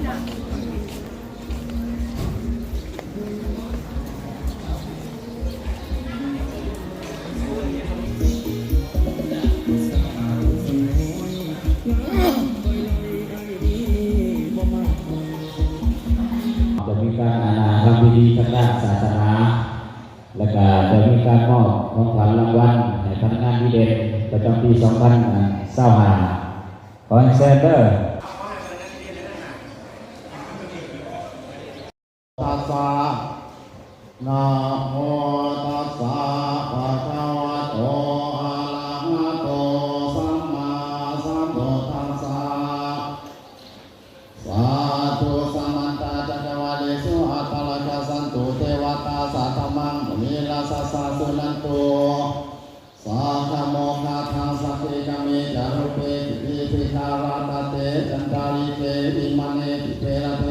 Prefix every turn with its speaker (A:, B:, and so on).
A: จะมีการทำพิธีทางด้านศาสนาและก็จะมีการมอบของขวัญรางวัลให้พนักงานดีเด่นประจำปี2025ขอให้เซนเตอร์ตัสสะนะโมตัสสะภะคะวะโตอะระหะโตสัมมาสัมพุทธัสสะสาธุสัมมันตาจักรวาเลสุอัตตลักขสันตุเทวตาสัตตมังมีลาสสะสุนันตุสัพพโมฆะทังสัพเพกเมจารุเปติปิคาราตเตจันตาริเตอิมานเนติเประเท